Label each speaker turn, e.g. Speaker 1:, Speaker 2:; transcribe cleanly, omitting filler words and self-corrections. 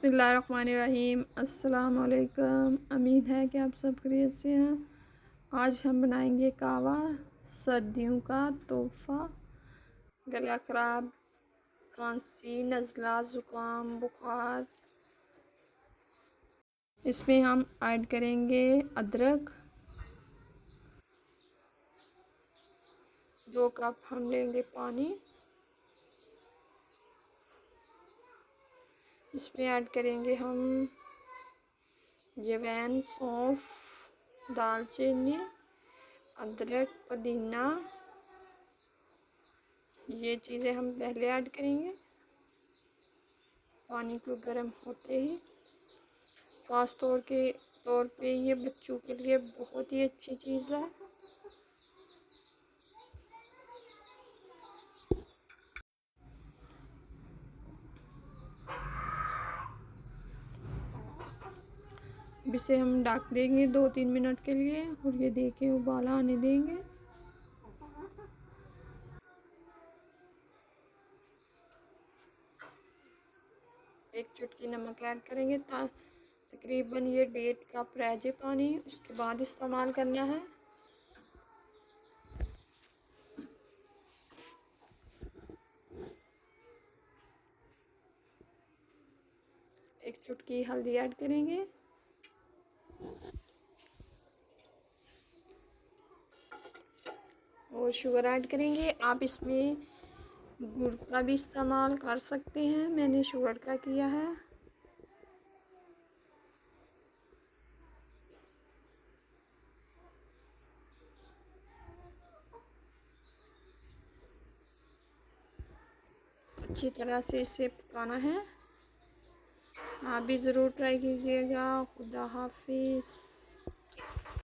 Speaker 1: बिस्मिल्लाहिर्रहमानिर्रहीम। अस्सलाम वालेकुम। उम्मीद है कि आप सब खैरियत से हैं। आज हम बनाएंगे कहवा, सर्दियों का तोहफ़ा। गला ख़राब, खांसी, नज़ला, ज़ुकाम, बुखार। इसमें हम ऐड करेंगे अदरक, 2 कप हम लेंगे पानी। इसमें ऐड करेंगे हम अजवाइन, सौंफ, दालचीनी, अदरक, पुदीना। ये चीज़ें हम पहले ऐड करेंगे। पानी को गर्म होते ही ख़ास तौर पे ये बच्चों के लिए बहुत ही अच्छी चीज़ है। अब इसे हम ढक देंगे 2-3 मिनट के लिए और ये देखें उबाला आने देंगे। एक चुटकी नमक ऐड करेंगे। तकरीबन ये 1.5 कप रह जाए पानी, उसके बाद इस्तेमाल करना है। एक चुटकी हल्दी ऐड करेंगे। और शुगर ऐड करेंगे। आप इसमें गुड़ का भी इस्तेमाल कर सकते हैं, मैंने शुगर का किया है। अच्छी तरह से इसे पकाना है। आप भी ज़रूर ट्राई कीजिएगा। खुदा हाफिज़।